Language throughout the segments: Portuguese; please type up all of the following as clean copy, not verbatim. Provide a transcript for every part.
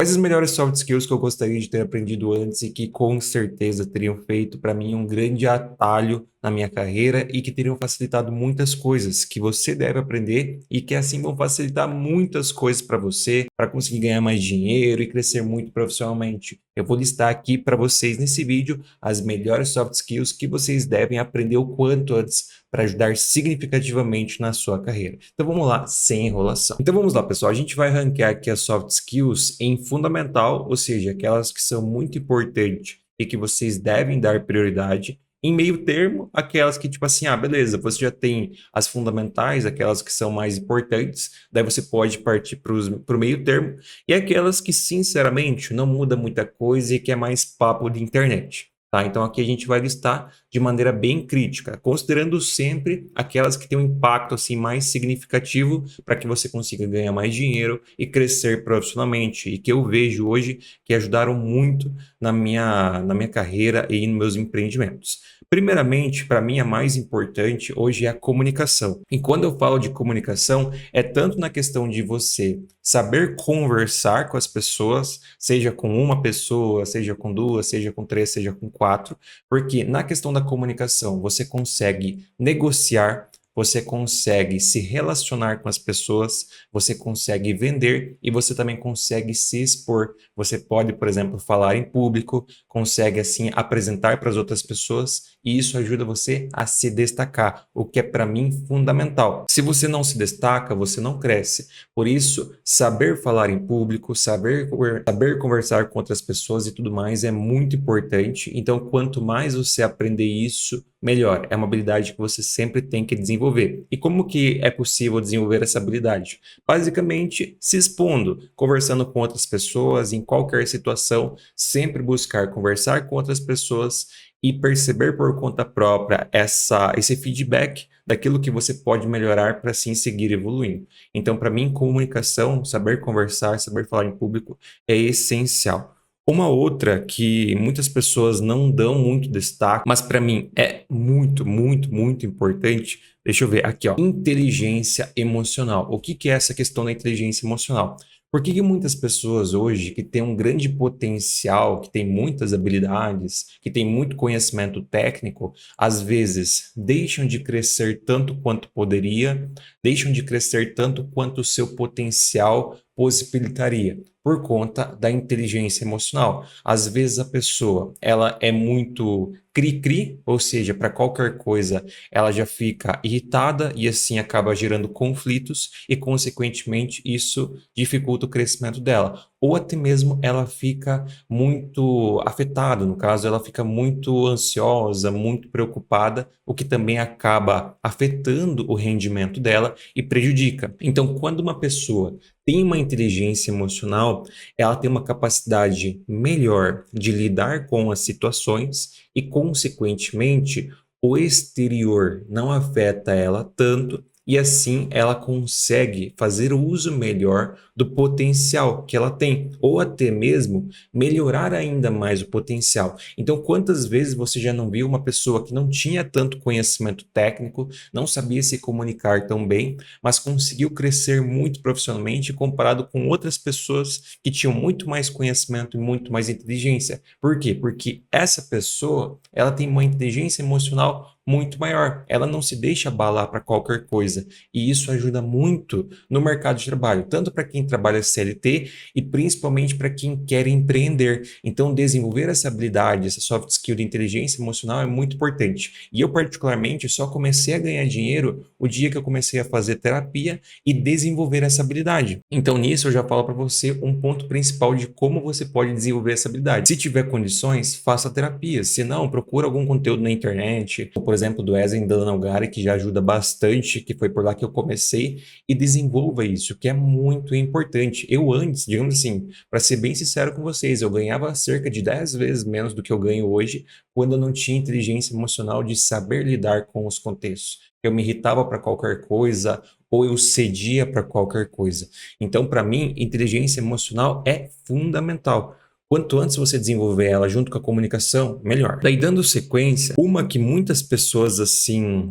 Quais as melhores soft skills que eu gostaria de ter aprendido antes e que com certeza teriam feito para mim um grande atalho na minha carreira e que teriam facilitado muitas coisas que você deve aprender e que assim vão facilitar muitas coisas para você, para conseguir ganhar mais dinheiro e crescer muito profissionalmente. Eu vou listar aqui para vocês nesse vídeo as melhores soft skills que vocês devem aprender o quanto antes para ajudar significativamente na sua carreira. Então vamos lá, sem enrolação. Então vamos lá, pessoal. A gente vai ranquear aqui as soft skills em fundamental, ou seja, aquelas que são muito importantes e que vocês devem dar prioridade. Em meio termo, aquelas que tipo assim, beleza, você já tem as fundamentais, aquelas que são mais importantes, daí você pode partir para o meio termo, e aquelas que, sinceramente, não muda muita coisa e que é mais papo de internet. Tá? Então aqui a gente vai listar de maneira bem crítica, considerando sempre aquelas que têm um impacto assim mais significativo para que você consiga ganhar mais dinheiro e crescer profissionalmente, e que eu vejo hoje que ajudaram muito na minha carreira e nos meus empreendimentos. Primeiramente, para mim a mais importante hoje é a comunicação. E quando eu falo de comunicação, é tanto na questão de você saber conversar com as pessoas, seja com uma pessoa, seja com duas, seja com três, seja com quatro, porque na questão da comunicação você consegue negociar, você consegue se relacionar com as pessoas, você consegue vender e você também consegue se expor. Você pode, por exemplo, falar em público, consegue assim apresentar para as outras pessoas e isso ajuda você a se destacar, o que é para mim fundamental. Se você não se destaca, você não cresce. Por isso, saber falar em público, saber conversar com outras pessoas e tudo mais é muito importante. Então, quanto mais você aprender isso, melhor. É uma habilidade que você sempre tem que desenvolver. E como que é possível desenvolver essa habilidade? Basicamente, se expondo, conversando com outras pessoas, em qualquer situação, sempre buscar conversar com outras pessoas e perceber por conta própria esse feedback daquilo que você pode melhorar para assim seguir evoluindo. Então, para mim, comunicação, saber conversar, saber falar em público é essencial. Uma outra que muitas pessoas não dão muito destaque, mas para mim é muito, muito, muito importante. Deixa eu ver aqui, ó. Inteligência emocional. O que que é essa questão da inteligência emocional? Por que que muitas pessoas hoje que têm um grande potencial, que têm muitas habilidades, que têm muito conhecimento técnico, às vezes deixam de crescer tanto quanto poderia, deixam de crescer tanto quanto o seu potencial possibilitaria? Por conta da inteligência emocional. Às vezes a pessoa, ela é muito cri-cri, ou seja, para qualquer coisa ela já fica irritada e assim acaba gerando conflitos e consequentemente isso dificulta o crescimento dela. Ou até mesmo ela fica muito afetada, no caso, ela fica muito ansiosa, muito preocupada, o que também acaba afetando o rendimento dela e prejudica. Então, quando uma pessoa tem uma inteligência emocional, ela tem uma capacidade melhor de lidar com as situações e, consequentemente, o exterior não afeta ela tanto e assim ela consegue fazer o uso melhor do potencial que ela tem, ou até mesmo melhorar ainda mais o potencial. Então, quantas vezes você já não viu uma pessoa que não tinha tanto conhecimento técnico, não sabia se comunicar tão bem, mas conseguiu crescer muito profissionalmente comparado com outras pessoas que tinham muito mais conhecimento e muito mais inteligência. Por quê? Porque essa pessoa, ela tem uma inteligência emocional muito maior. Ela não se deixa abalar para qualquer coisa. E isso ajuda muito no mercado de trabalho, tanto para quem trabalha CLT e principalmente para quem quer empreender. Então, desenvolver essa habilidade, essa soft skill de inteligência emocional é muito importante. E eu, particularmente, só comecei a ganhar dinheiro o dia que eu comecei a fazer terapia e desenvolver essa habilidade. Então, nisso, eu já falo para você um ponto principal de como você pode desenvolver essa habilidade. Se tiver condições, faça terapia. Se não, procura algum conteúdo na internet, por exemplo, do Ezen Danalgari, que já ajuda bastante, que foi por lá que eu comecei, e desenvolva isso, que é muito importante. Eu antes, digamos assim, para ser bem sincero com vocês, eu ganhava cerca de 10 vezes menos do que eu ganho hoje, quando eu não tinha inteligência emocional de saber lidar com os contextos. Eu me irritava para qualquer coisa, ou eu cedia para qualquer coisa. Então, para mim, inteligência emocional é fundamental. Quanto antes você desenvolver ela junto com a comunicação, melhor. Daí, dando sequência, uma que muitas pessoas, assim,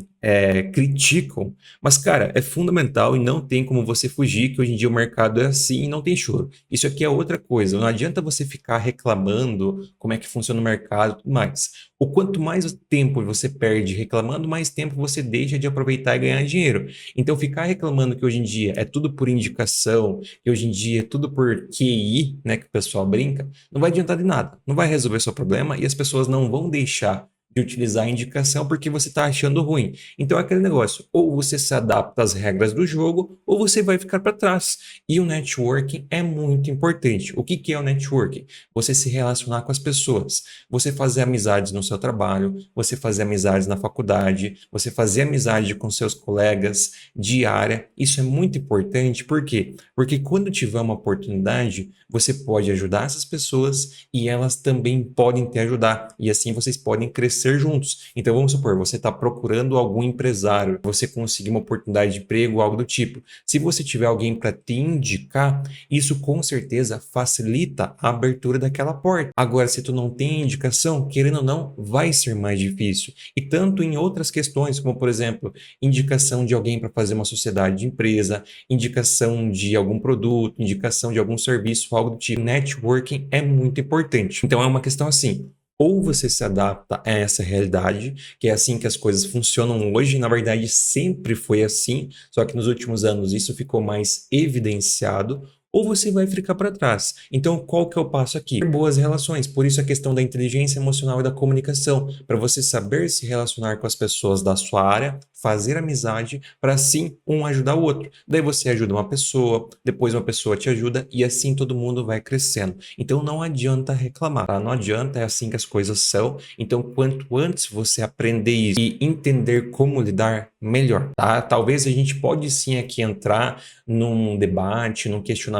criticam, mas, cara, é fundamental e não tem como você fugir, que hoje em dia o mercado é assim e não tem choro. Isso aqui é outra coisa. Não adianta você ficar reclamando como é que funciona o mercado e tudo mais. O quanto mais tempo você perde reclamando, mais tempo você deixa de aproveitar e ganhar dinheiro. Então, ficar reclamando que hoje em dia é tudo por indicação, que hoje em dia é tudo por QI, né, que o pessoal brinca, não vai adiantar de nada. Não vai resolver seu problema e as pessoas não vão deixar de utilizar a indicação porque você está achando ruim. Então é aquele negócio, ou você se adapta às regras do jogo, ou você vai ficar para trás. E o networking é muito importante. O que que é o networking? Você se relacionar com as pessoas, você fazer amizades no seu trabalho, você fazer amizades na faculdade, você fazer amizade com seus colegas de área. Isso é muito importante, por quê? Porque quando tiver uma oportunidade, você pode ajudar essas pessoas e elas também podem te ajudar. E assim vocês podem crescer juntos. Então vamos supor, você está procurando algum empresário, você conseguir uma oportunidade de emprego, algo do tipo. Se você tiver alguém para te indicar, isso com certeza facilita a abertura daquela porta. Agora, se tu não tem indicação, querendo ou não, vai ser mais difícil. E tanto em outras questões, como por exemplo, indicação de alguém para fazer uma sociedade de empresa, indicação de algum produto, indicação de algum serviço, algo do tipo. Networking é muito importante. Então é uma questão assim, ou você se adapta a essa realidade, que é assim que as coisas funcionam hoje, na verdade sempre foi assim, só que nos últimos anos isso ficou mais evidenciado, ou você vai ficar para trás. Então, qual que é o passo aqui? Ter boas relações. Por isso a questão da inteligência emocional e da comunicação, para você saber se relacionar com as pessoas da sua área, fazer amizade, para assim um ajudar o outro. Daí você ajuda uma pessoa, depois uma pessoa te ajuda e assim todo mundo vai crescendo. Então não adianta reclamar, tá? Não adianta, é assim que as coisas são. Então quanto antes você aprender isso e entender como lidar, melhor, tá? Talvez a gente pode sim aqui entrar num debate, num questionamento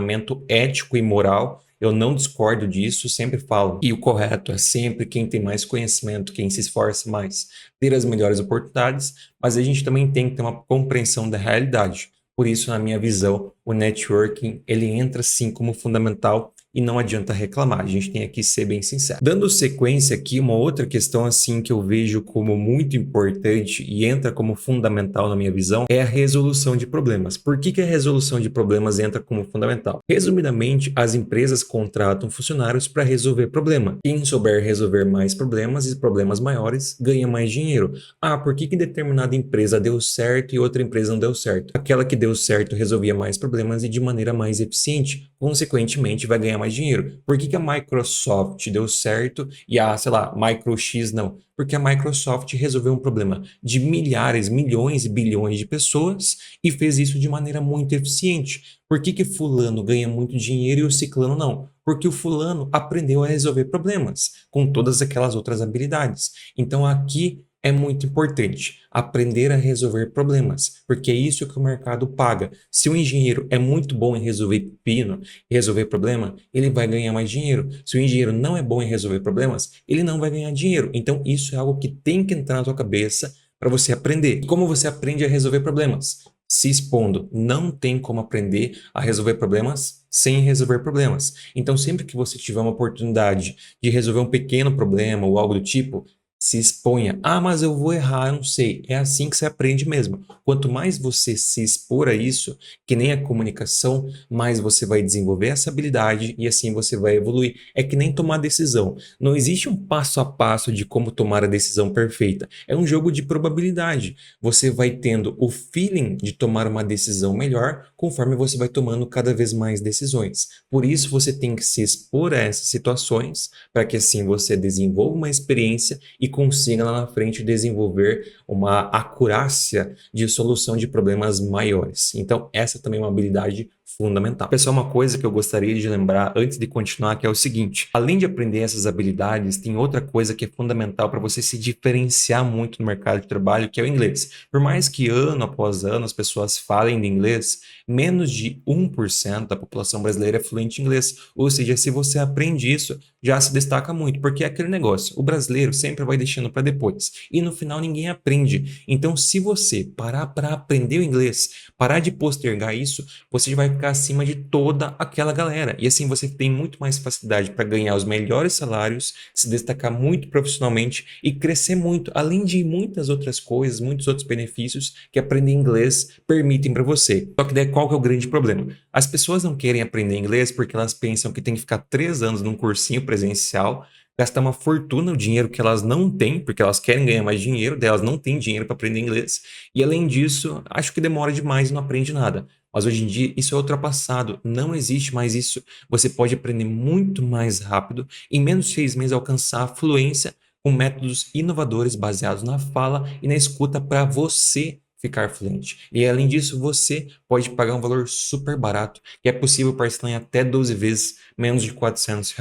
ético e moral. Eu não discordo disso, sempre falo. E o correto é sempre quem tem mais conhecimento, quem se esforça mais, ter as melhores oportunidades, mas a gente também tem que ter uma compreensão da realidade. Por isso, na minha visão, o networking, ele entra sim como fundamental e não adianta reclamar, a gente tem que ser bem sincero. Dando sequência aqui, uma outra questão assim que eu vejo como muito importante e entra como fundamental na minha visão é a resolução de problemas. Por que que a resolução de problemas entra como fundamental? Resumidamente, as empresas contratam funcionários para resolver problema. Quem souber resolver mais problemas e problemas maiores ganha mais dinheiro. Ah, por que que determinada empresa deu certo e outra empresa não deu certo? Aquela que deu certo resolvia mais problemas e de maneira mais eficiente, consequentemente vai ganhar mais dinheiro. Por que que a Microsoft deu certo e a, sei lá, Micro X não? Porque a Microsoft resolveu um problema de milhares, milhões e bilhões de pessoas e fez isso de maneira muito eficiente. Por que que fulano ganha muito dinheiro e o ciclano não? Porque o fulano aprendeu a resolver problemas com todas aquelas outras habilidades. Então aqui é muito importante aprender a resolver problemas, porque é isso que o mercado paga. Se o engenheiro é muito bom em resolver pepino, resolver problema, ele vai ganhar mais dinheiro. Se o engenheiro não é bom em resolver problemas, ele não vai ganhar dinheiro. Então isso é algo que tem que entrar na sua cabeça para você aprender. E como você aprende a resolver problemas? Se expondo. Não tem como aprender a resolver problemas sem resolver problemas. Então, sempre que você tiver uma oportunidade de resolver um pequeno problema ou algo do tipo, se exponha. Ah, mas eu vou errar, eu não sei. É assim que você aprende mesmo. Quanto mais você se expor a isso, que nem a comunicação, mais você vai desenvolver essa habilidade e assim você vai evoluir. É que nem tomar decisão. Não existe um passo a passo de como tomar a decisão perfeita. É um jogo de probabilidade. Você vai tendo o feeling de tomar uma decisão melhor conforme você vai tomando cada vez mais decisões. Por isso você tem que se expor a essas situações para que assim você desenvolva uma experiência e consiga lá na frente desenvolver uma acurácia de solução de problemas maiores. Então, essa também é uma habilidade fundamental. Pessoal, uma coisa que eu gostaria de lembrar antes de continuar, que é o seguinte: além de aprender essas habilidades, tem outra coisa que é fundamental para você se diferenciar muito no mercado de trabalho, que é o inglês. Por mais que ano após ano as pessoas falem de inglês, menos de 1% da população brasileira é fluente em inglês. Ou seja, se você aprende isso, já se destaca muito, porque é aquele negócio, o brasileiro sempre vai deixando para depois, e no final ninguém aprende. Então, se você parar para aprender o inglês, parar de postergar isso, você vai ficar ficar acima de toda aquela galera. E assim você tem muito mais facilidade para ganhar os melhores salários, se destacar muito profissionalmente e crescer muito, além de muitas outras coisas, muitos outros benefícios que aprender inglês permitem para você. Só que daí qual que é o grande problema? As pessoas não querem aprender inglês porque elas pensam que tem que ficar 3 anos num cursinho presencial, gastar uma fortuna, o dinheiro que elas não têm, porque elas querem ganhar mais dinheiro, daí elas não têm dinheiro para aprender inglês. E além disso, acho que demora demais e não aprende nada. Mas hoje em dia isso é ultrapassado, não existe mais isso. Você pode aprender muito mais rápido, em menos de 6 meses alcançar a fluência com métodos inovadores baseados na fala e na escuta para você ficar fluente. E além disso, você pode pagar um valor super barato, que é possível parcelar em até 12 vezes menos de R$ 400.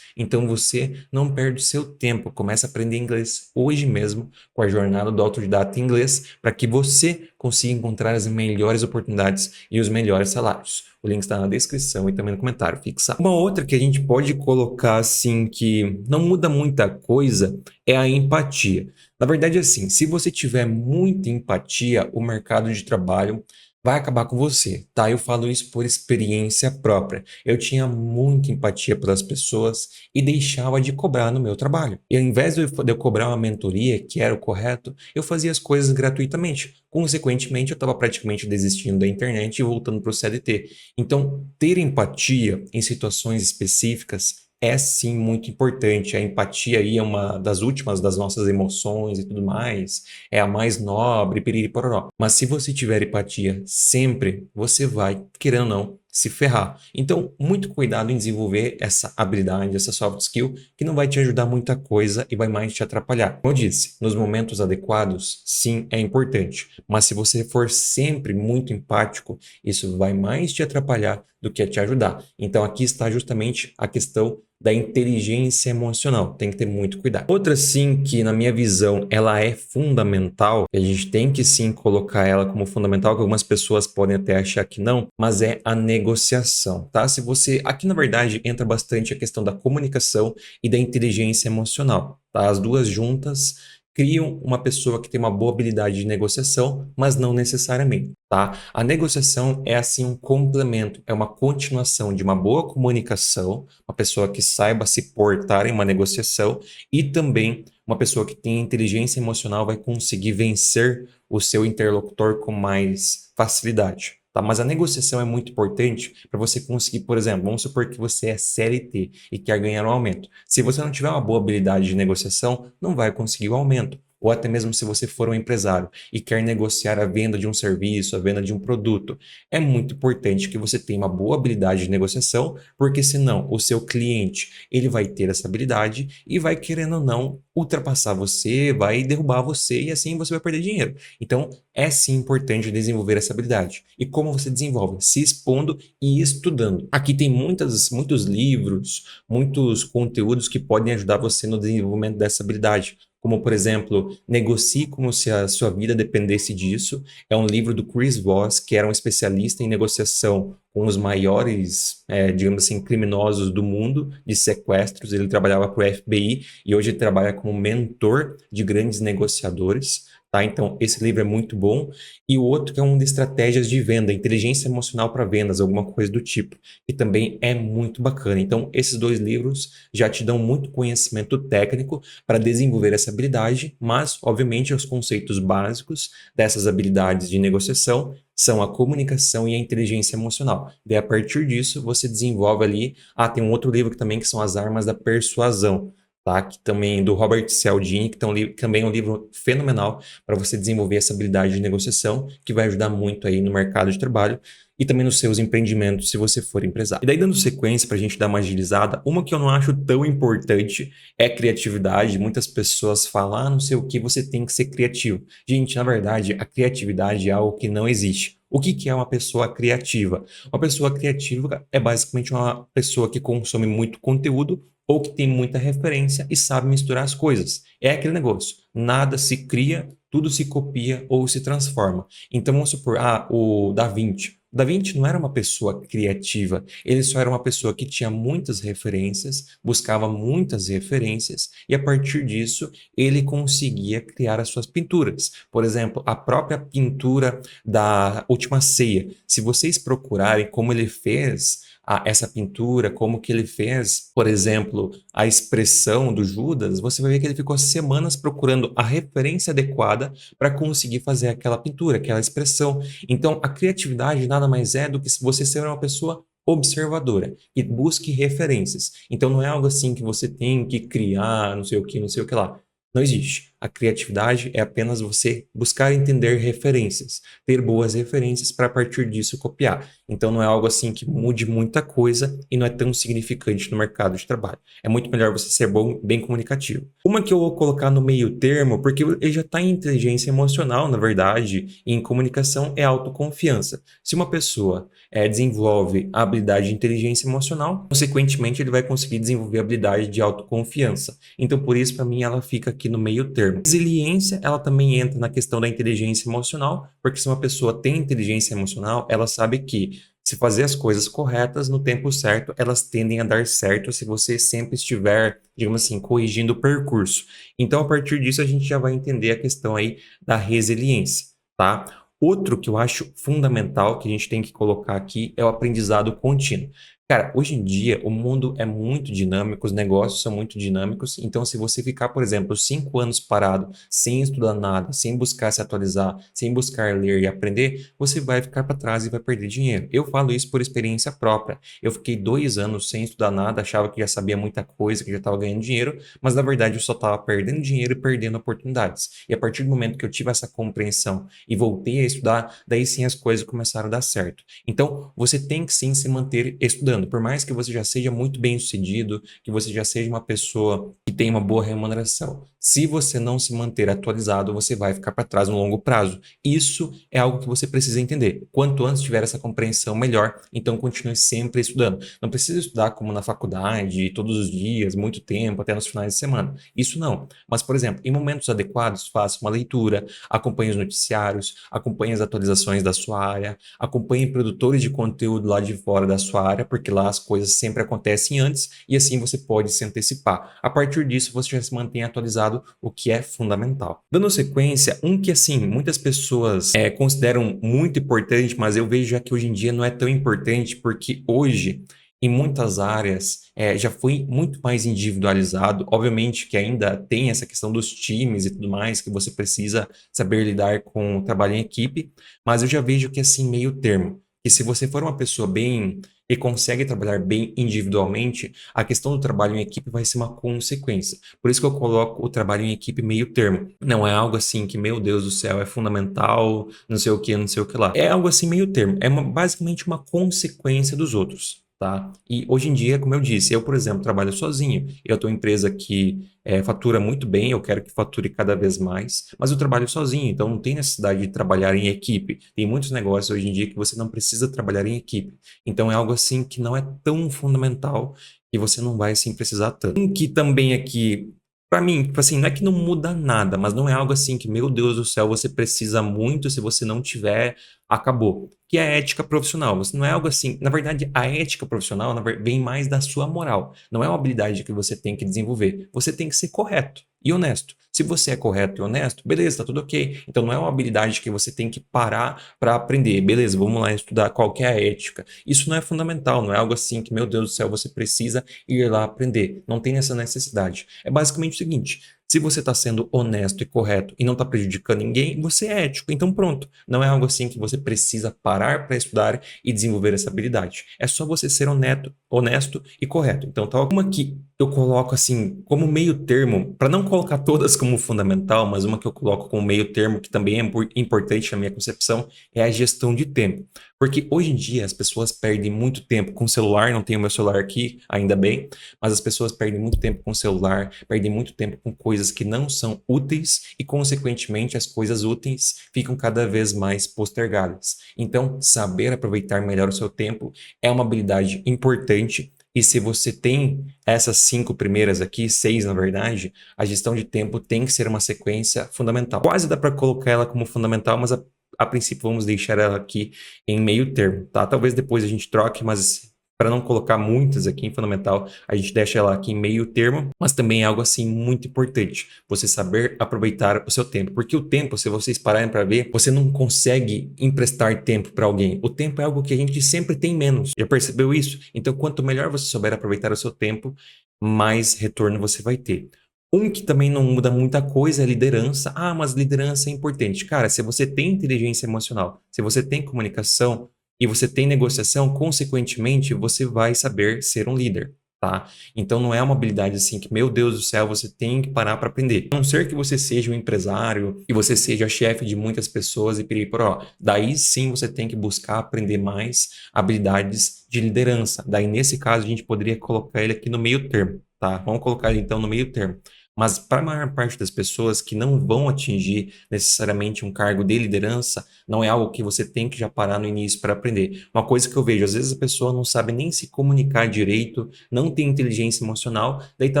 Então você não perde seu tempo, começa a aprender inglês hoje mesmo com a jornada do autodidata em inglês, para que você consiga encontrar as melhores oportunidades e os melhores salários. O link está na descrição e também no comentário fixado. Uma outra que a gente pode colocar assim que não muda muita coisa é a empatia. Na verdade, assim, se você tiver muita empatia, o mercado de trabalho vai acabar com você, tá? Eu falo isso por experiência própria. Eu tinha muita empatia pelas pessoas e deixava de cobrar no meu trabalho. E ao invés de eu cobrar uma mentoria, que era o correto, eu fazia as coisas gratuitamente. Consequentemente, eu estava praticamente desistindo da internet e voltando para o CLT. Então, ter empatia em situações específicas é sim muito importante. A empatia aí é uma das últimas das nossas emoções e tudo mais, é a mais nobre, piriri pororó. Mas se você tiver empatia sempre, você vai, querendo ou não, se ferrar. Então, muito cuidado em desenvolver essa habilidade, essa soft skill, que não vai te ajudar muita coisa e vai mais te atrapalhar. Como eu disse, nos momentos adequados, sim, é importante. Mas se você for sempre muito empático, isso vai mais te atrapalhar do que te ajudar. Então, aqui está justamente a questão da inteligência emocional. Tem que ter muito cuidado. Outra, sim, que na minha visão ela é fundamental, a gente tem que sim colocar ela como fundamental, que algumas pessoas podem até achar que não, mas é a negociação, tá? Se você, aqui na verdade entra bastante a questão da comunicação e da inteligência emocional, tá? As duas juntas criam uma pessoa que tem uma boa habilidade de negociação, mas não necessariamente, tá? A negociação é assim um complemento, é uma continuação de uma boa comunicação, uma pessoa que saiba se portar em uma negociação e também uma pessoa que tem inteligência emocional vai conseguir vencer o seu interlocutor com mais facilidade. Tá? Mas a negociação é muito importante para você conseguir, por exemplo, vamos supor que você é CLT e quer ganhar um aumento. Se você não tiver uma boa habilidade de negociação, não vai conseguir o aumento. Ou até mesmo se você for um empresário e quer negociar a venda de um serviço, a venda de um produto, é muito importante que você tenha uma boa habilidade de negociação, porque senão o seu cliente ele vai ter essa habilidade e vai querendo ou não ultrapassar você, vai derrubar você e assim você vai perder dinheiro. Então é sim importante desenvolver essa habilidade. E como você desenvolve? Se expondo e estudando. Aqui tem muitos livros, muitos conteúdos que podem ajudar você no desenvolvimento dessa habilidade. Como, por exemplo, Negocie como se a sua vida dependesse disso. É um livro do Chris Voss, que era um especialista em negociação com os maiores, digamos assim, criminosos do mundo de sequestros. Ele trabalhava para o FBI e hoje ele trabalha como mentor de grandes negociadores. Tá? Então, esse livro é muito bom. E o outro que é um de estratégias de venda, inteligência emocional para vendas, alguma coisa do tipo, que também é muito bacana. Então, esses dois livros já te dão muito conhecimento técnico para desenvolver essa habilidade, mas, obviamente, os conceitos básicos dessas habilidades de negociação são a comunicação e a inteligência emocional. Daí, a partir disso, você desenvolve ali... tem um outro livro que também que são as armas da persuasão, tá? Que também do Robert Cialdini, que também é um livro fenomenal para você desenvolver essa habilidade de negociação, que vai ajudar muito aí no mercado de trabalho e também nos seus empreendimentos, se você for empresário. E daí, dando sequência para a gente dar uma agilizada, uma que eu não acho tão importante é criatividade. Muitas pessoas falam, não sei o que, você tem que ser criativo. Gente, na verdade, a criatividade é algo que não existe. O que é uma pessoa criativa? Uma pessoa criativa é basicamente uma pessoa que consome muito conteúdo ou que tem muita referência e sabe misturar as coisas. É aquele negócio, nada se cria, tudo se copia ou se transforma. Então vamos supor, o Da Vinci. O Da Vinci não era uma pessoa criativa, ele só era uma pessoa que tinha muitas referências, buscava muitas referências, e a partir disso ele conseguia criar as suas pinturas. Por exemplo, a própria pintura da Última Ceia. Se vocês procurarem como ele fez essa pintura, como que ele fez, por exemplo, a expressão do Judas, você vai ver que ele ficou semanas procurando a referência adequada para conseguir fazer aquela pintura, aquela expressão. Então, a criatividade nada mais é do que você ser uma pessoa observadora e busque referências. Então, não é algo assim que você tem que criar, não sei o que, não sei o que lá. Não existe. A criatividade é apenas você buscar entender referências, ter boas referências para a partir disso copiar. Então não é algo assim que mude muita coisa e não é tão significante no mercado de trabalho. É muito melhor você ser bom, bem comunicativo. Uma que eu vou colocar no meio termo, porque ele já está em inteligência emocional, na verdade, e em comunicação é autoconfiança. Se uma pessoa desenvolve a habilidade de inteligência emocional, consequentemente ele vai conseguir desenvolver a habilidade de autoconfiança. Então por isso, para mim, ela fica aqui no meio termo. Resiliência, ela também entra na questão da inteligência emocional, porque se uma pessoa tem inteligência emocional, ela sabe que se fazer as coisas corretas no tempo certo, elas tendem a dar certo se você sempre estiver, digamos assim, corrigindo o percurso. Então, a partir disso, a gente já vai entender a questão aí da resiliência, tá? Outro que eu acho fundamental que a gente tem que colocar aqui é o aprendizado contínuo. Cara, hoje em dia o mundo é muito dinâmico, os negócios são muito dinâmicos, então se você ficar, por exemplo, 5 anos parado, sem estudar nada, sem buscar se atualizar, sem buscar ler e aprender, você vai ficar para trás e vai perder dinheiro. Eu falo isso por experiência própria. Eu fiquei 2 anos sem estudar nada, achava que já sabia muita coisa, que já estava ganhando dinheiro, mas na verdade eu só estava perdendo dinheiro e perdendo oportunidades. E a partir do momento que eu tive essa compreensão e voltei a estudar, daí sim as coisas começaram a dar certo. Então, você tem que sim se manter estudando. Por mais que você já seja muito bem-sucedido, que você já seja uma pessoa que tem uma boa remuneração, se você não se manter atualizado, você vai ficar para trás no longo prazo. Isso é algo que você precisa entender. Quanto antes tiver essa compreensão, melhor. Então, continue sempre estudando. Não precisa estudar como na faculdade, todos os dias, muito tempo, até nos finais de semana. Isso não. Mas, por exemplo, em momentos adequados, faça uma leitura, acompanhe os noticiários, acompanhe as atualizações da sua área, acompanhe produtores de conteúdo lá de fora da sua área, porque lá as coisas sempre acontecem antes e assim você pode se antecipar. A partir disso, você já se mantém atualizado, o que é fundamental. Dando sequência, um que assim, muitas pessoas consideram muito importante, mas eu vejo já que hoje em dia não é tão importante, porque hoje em muitas áreas já foi muito mais individualizado. Obviamente que ainda tem essa questão dos times e tudo mais, que você precisa saber lidar com o trabalho em equipe, mas eu já vejo que assim, meio termo. E se você for uma pessoa bem e consegue trabalhar bem individualmente, a questão do trabalho em equipe vai ser uma consequência. Por isso que eu coloco o trabalho em equipe meio termo. Não é algo assim que, meu Deus do céu, é fundamental, não sei o que, não sei o que lá. É algo assim meio termo. É basicamente uma consequência dos outros. Tá? E hoje em dia, como eu disse, eu, por exemplo, trabalho sozinho. Eu tenho uma empresa que fatura muito bem, eu quero que fature cada vez mais, mas eu trabalho sozinho, então não tem necessidade de trabalhar em equipe. Tem muitos negócios hoje em dia que você não precisa trabalhar em equipe. Então é algo assim que não é tão fundamental e você não vai assim precisar tanto. Um que também aqui, para mim, tipo assim, não é que não muda nada, mas não é algo assim que, meu Deus do céu, você precisa muito, se você não tiver, acabou. Que é a ética profissional. Você não é algo assim. Na verdade, a ética profissional vem mais da sua moral. Não é uma habilidade que você tem que desenvolver. Você tem que ser correto e honesto. Se você é correto e honesto, beleza, tá tudo ok. Então não é uma habilidade que você tem que parar para aprender. Beleza, vamos lá estudar qual que é a ética. Isso não é fundamental, não é algo assim que, meu Deus do céu, você precisa ir lá aprender. Não tem essa necessidade. É basicamente o seguinte: se você está sendo honesto e correto e não está prejudicando ninguém, você é ético. Então pronto. Não é algo assim que você precisa parar para estudar e desenvolver essa habilidade. É só você ser honesto e correto. Então tá uma que eu coloco assim como meio termo, para não colocar todas como fundamental, mas uma que eu coloco como meio termo que também é importante na minha concepção é a gestão de tempo. Porque hoje em dia as pessoas perdem muito tempo com o celular, não tenho meu celular aqui, ainda bem, mas as pessoas perdem muito tempo com o celular, perdem muito tempo com coisas que não são úteis e, consequentemente, as coisas úteis ficam cada vez mais postergadas. Então, saber aproveitar melhor o seu tempo é uma habilidade importante E se você tem essas 5 primeiras aqui, 6 na verdade, a gestão de tempo tem que ser uma sequência fundamental. Quase dá para colocar ela como fundamental, mas a princípio vamos deixar ela aqui em meio termo, tá? Talvez depois a gente troque, mas para não colocar muitas aqui em fundamental, a gente deixa ela aqui em meio termo, mas também é algo assim muito importante, você saber aproveitar o seu tempo, porque o tempo, se vocês pararem para ver, você não consegue emprestar tempo para alguém. O tempo é algo que a gente sempre tem menos. Já percebeu isso? Então, quanto melhor você souber aproveitar o seu tempo, mais retorno você vai ter. Um que também não muda muita coisa é liderança. Ah, mas liderança é importante. Cara, se você tem inteligência emocional, se você tem comunicação, e você tem negociação, consequentemente, você vai saber ser um líder, tá? Então não é uma habilidade assim que, meu Deus do céu, você tem que parar para aprender. A não ser que você seja um empresário e você seja chefe de muitas pessoas e por ó, daí sim você tem que buscar aprender mais habilidades de liderança. Daí nesse caso a gente poderia colocar ele aqui no meio termo, tá? Vamos colocar ele então no meio termo. Mas para a maior parte das pessoas que não vão atingir necessariamente um cargo de liderança, não é algo que você tem que já parar no início para aprender. Uma coisa que eu vejo, às vezes a pessoa não sabe nem se comunicar direito, não tem inteligência emocional, daí está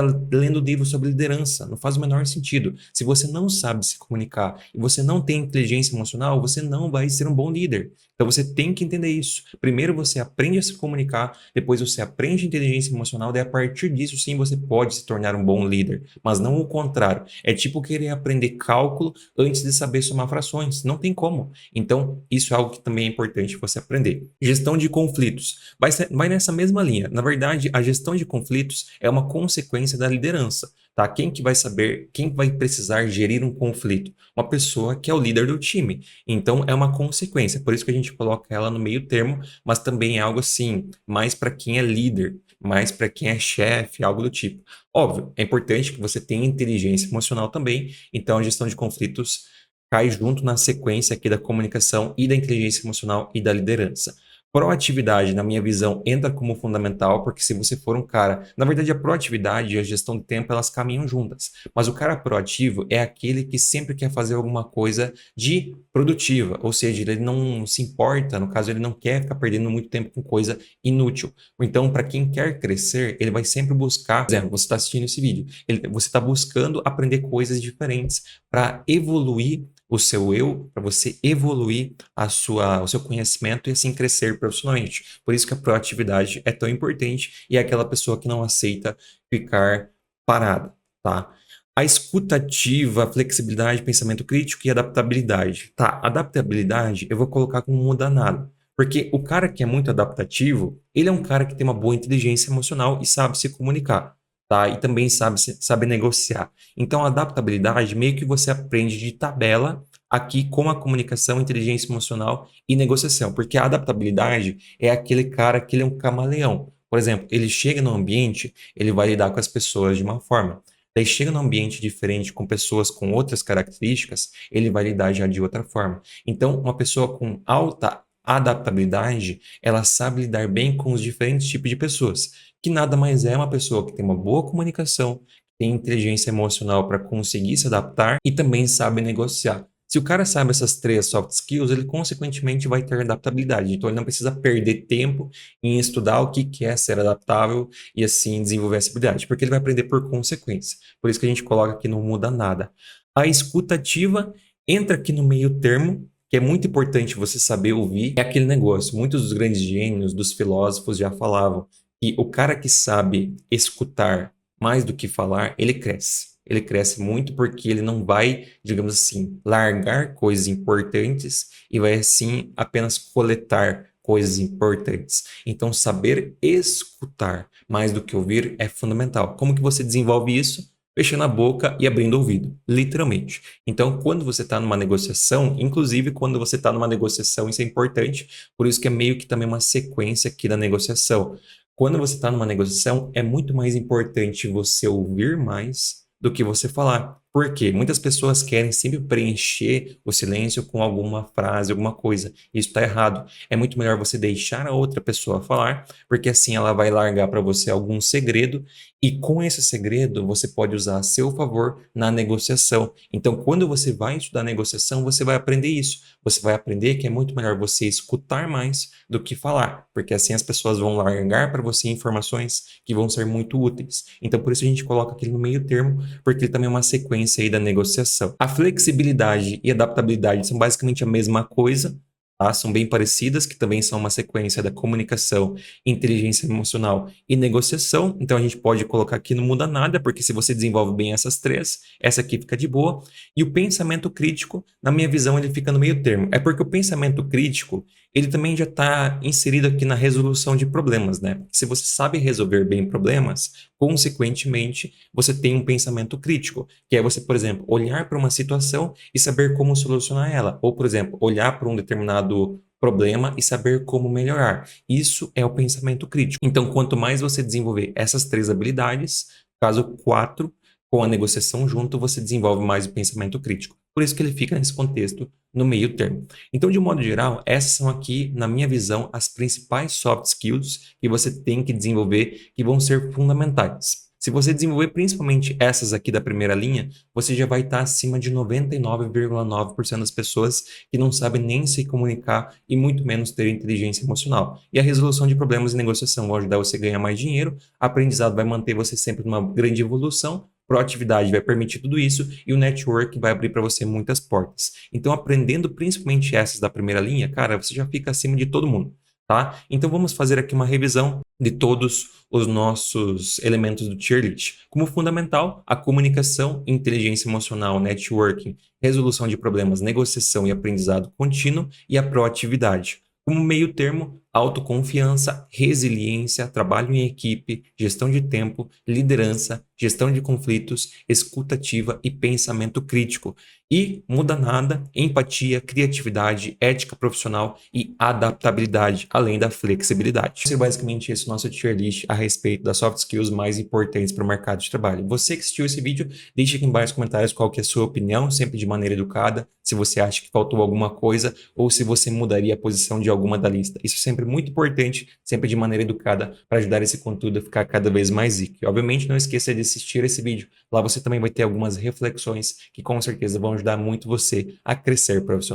lendo livro sobre liderança. Não faz o menor sentido. Se você não sabe se comunicar e você não tem inteligência emocional, você não vai ser um bom líder. Então você tem que entender isso. Primeiro você aprende a se comunicar, depois você aprende inteligência emocional, daí a partir disso sim você pode se tornar um bom líder, mas não o contrário. É tipo querer aprender cálculo antes de saber somar frações. Não tem como. Então, isso é algo que também é importante você aprender. Gestão de conflitos. Vai nessa mesma linha. Na verdade, a gestão de conflitos é uma consequência da liderança. Tá? Quem que vai saber, quem vai precisar gerir um conflito? Uma pessoa que é o líder do time. Então, é uma consequência. Por isso que a gente coloca ela no meio termo, mas também é algo assim, mais para quem é líder, mais para quem é chefe, algo do tipo. Óbvio, é importante que você tenha inteligência emocional também. Então, a gestão de conflitos cai junto na sequência aqui da comunicação e da inteligência emocional e da liderança. Proatividade, na minha visão, entra como fundamental, porque se você for um cara. Na verdade, a proatividade e a gestão do tempo elas caminham juntas. Mas o cara proativo é aquele que sempre quer fazer alguma coisa de produtiva, ou seja, ele não se importa, no caso, ele não quer ficar perdendo muito tempo com coisa inútil. Então, para quem quer crescer, ele vai sempre buscar. Por exemplo, você está assistindo esse vídeo, você está buscando aprender coisas diferentes para evoluir o seu eu, para você evoluir o seu conhecimento e assim crescer profissionalmente. Por isso que a proatividade é tão importante e é aquela pessoa que não aceita ficar parada, tá? A escutativa, a flexibilidade, pensamento crítico e adaptabilidade. Tá, adaptabilidade eu vou colocar como não muda nada. Porque o cara que é muito adaptativo, ele é um cara que tem uma boa inteligência emocional e sabe se comunicar, tá? E também sabe negociar. Então, a adaptabilidade meio que você aprende de tabela aqui com a comunicação, inteligência emocional e negociação, porque a adaptabilidade é aquele cara que ele é um camaleão. Por exemplo, ele chega no ambiente, ele vai lidar com as pessoas de uma forma. Daí chega num ambiente diferente, com pessoas com outras características, ele vai lidar já de outra forma. Então, uma pessoa com alta adaptabilidade, ela sabe lidar bem com os diferentes tipos de pessoas, que nada mais é uma pessoa que tem uma boa comunicação, tem inteligência emocional para conseguir se adaptar e também sabe negociar. Se o cara sabe essas 3 soft skills, ele consequentemente vai ter adaptabilidade. Então ele não precisa perder tempo em estudar o que é ser adaptável e assim desenvolver essa habilidade, porque ele vai aprender por consequência. Por isso que a gente coloca que não muda nada. A escutativa entra aqui no meio termo, que é muito importante você saber ouvir. É aquele negócio, muitos dos grandes gênios, dos filósofos já falavam que o cara que sabe escutar mais do que falar, ele cresce. Ele cresce muito porque ele não vai, digamos assim, largar coisas importantes e vai assim apenas coletar coisas importantes. Então, saber escutar mais do que ouvir é fundamental. Como que você desenvolve isso? Fechando a boca e abrindo o ouvido, literalmente. Então, quando você está numa negociação, inclusive quando você está numa negociação, isso é importante, por isso que é meio que também uma sequência aqui da negociação. Quando você está numa negociação, é muito mais importante você ouvir mais do que você falar. Por quê? Muitas pessoas querem sempre preencher o silêncio com alguma frase, alguma coisa. Isso está errado. É muito melhor você deixar a outra pessoa falar, porque assim ela vai largar para você algum segredo e com esse segredo você pode usar a seu favor na negociação. Então, quando você vai estudar negociação, você vai aprender isso. Você vai aprender que é muito melhor você escutar mais do que falar, porque assim as pessoas vão largar para você informações que vão ser muito úteis. Então, por isso a gente coloca aquele no meio termo, porque ele também é uma sequência aí da negociação. A flexibilidade e adaptabilidade são basicamente a mesma coisa, tá? São bem parecidas, que também são uma sequência da comunicação, inteligência emocional e negociação. Então a gente pode colocar aqui não muda nada, porque se você desenvolve bem essas três, essa aqui fica de boa. E o pensamento crítico, na minha visão, ele fica no meio termo. É porque o pensamento crítico, ele também já está inserido aqui na resolução de problemas, né? Se você sabe resolver bem problemas, consequentemente, você tem um pensamento crítico, que é você, por exemplo, olhar para uma situação e saber como solucionar ela. Ou, por exemplo, olhar para um determinado problema e saber como melhorar. Isso é o pensamento crítico. Então, quanto mais você desenvolver essas três habilidades, caso quatro, com a negociação junto, você desenvolve mais o pensamento crítico. Por isso que ele fica nesse contexto no meio termo. Então, de um modo geral, essas são aqui, na minha visão, as principais soft skills que você tem que desenvolver que vão ser fundamentais. Se você desenvolver principalmente essas aqui da primeira linha, você já vai estar acima de 99,9% das pessoas que não sabem nem se comunicar e muito menos ter inteligência emocional. E a resolução de problemas e negociação vai ajudar você a ganhar mais dinheiro, aprendizado vai manter você sempre numa grande evolução, proatividade vai permitir tudo isso e o network vai abrir para você muitas portas. Então, aprendendo principalmente essas da primeira linha, cara, você já fica acima de todo mundo, tá? Então, vamos fazer aqui uma revisão de todos os nossos elementos do tier list. Como fundamental, a comunicação, inteligência emocional, networking, resolução de problemas, negociação e aprendizado contínuo e a proatividade. Como meio termo, autoconfiança, resiliência, trabalho em equipe, gestão de tempo, liderança, gestão de conflitos, escuta ativa e pensamento crítico. E muda nada, empatia, criatividade, ética profissional e adaptabilidade, além da flexibilidade. Esse é basicamente esse nosso tier list a respeito das soft skills mais importantes para o mercado de trabalho. Você que assistiu esse vídeo, deixe aqui embaixo nos comentários qual que é a sua opinião, sempre de maneira educada, se você acha que faltou alguma coisa ou se você mudaria a posição de alguma da lista. Isso é sempre muito importante, sempre de maneira educada, para ajudar esse conteúdo a ficar cada vez mais rico. E, obviamente, não esqueça de assistir esse vídeo. Lá você também vai ter algumas reflexões que com certeza vão ajudar muito você a crescer profissionalmente.